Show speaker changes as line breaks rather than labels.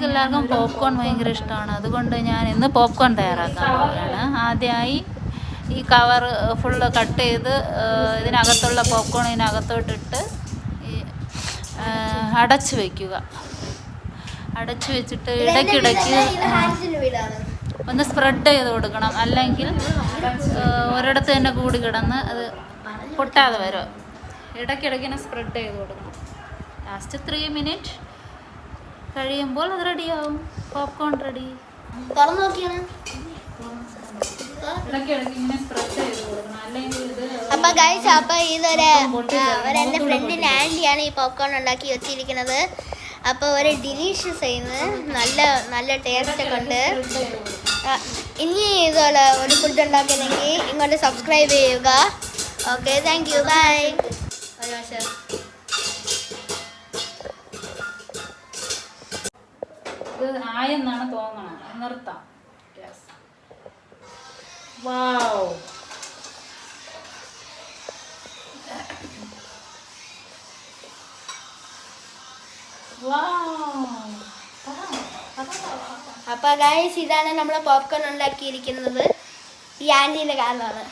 നിങ്ങൾക്ക് എല്ലാവർക്കും പോപ്കോൺ ഭയങ്കര ഇഷ്ടമാണ്. അതുകൊണ്ട് ഞാൻ ഇന്ന് പോപ്കോൺ തയ്യാറാക്കാൻ പോവുകയാണ്. ആദ്യമായി ഈ കവർ ഫുള്ള് കട്ട് ചെയ്ത് ഇതിനകത്തുള്ള പോപ്കോൺ ഇതിനകത്തോട്ടിട്ട് അടച്ച് വയ്ക്കുക. അടച്ച് വെച്ചിട്ട് ഇടയ്ക്കിടയ്ക്ക് ഒന്ന് സ്പ്രെഡ് ചെയ്ത് കൊടുക്കണം. അല്ലെങ്കിൽ ഒരിടത്ത് തന്നെ കൂടി കിടന്ന് അത് പൊട്ടാതെ വരും. ഇടയ്ക്കിടയ്ക്ക് തന്നെ സ്പ്രെഡ് ചെയ്ത് കൊടുക്കണം. ലാസ്റ്റ് 3 മിനിറ്റ് കഴിയുമ്പോൾ അത് റെഡിയാവും. Popcorn ready.
തുറന്നു നോക്കിയാണ്.
ഇടയ്ക്കിടയ്ക്ക് ഇങ്ങനെ സ്പ്രെഡ് ചെയ്ത് കൊടുക്കണം. അല്ലെങ്കിൽ ഇത്
അപ്പൊ ഗൈസ്, അപ്പൊ ഇതൊരു എൻ്റെ ഫ്രണ്ടിൻ്റെ ആൻറ്റിയാണ് ഈ പോപ്കോൺ ഉണ്ടാക്കി വെച്ചിരിക്കുന്നത്. അപ്പോൾ ഒരു ഡിലീഷ്യസ് ചെയ്യുന്നത് നല്ല ടേസ്റ്റ് ഒക്കെ ഉണ്ട്. ഇനി ഇതുപോലെ ഒരു ഫുഡ് ഉണ്ടാക്കണമെങ്കിൽ ഇങ്ങോട്ട് സബ്സ്ക്രൈബ് ചെയ്യുക. Okay, thank you, bye.
ഇത് ആയെന്നാണ് തോന്നണം. നിർത്താം. വാവ്,
അപ്പൊ ഗൈസ്, ഇതാണ് നമ്മൾ പോപ്കോൺ ഉണ്ടാക്കിയിരിക്കുന്നത്. ഈ ആൻറ്റീൻ്റെ കാരണമാണ്.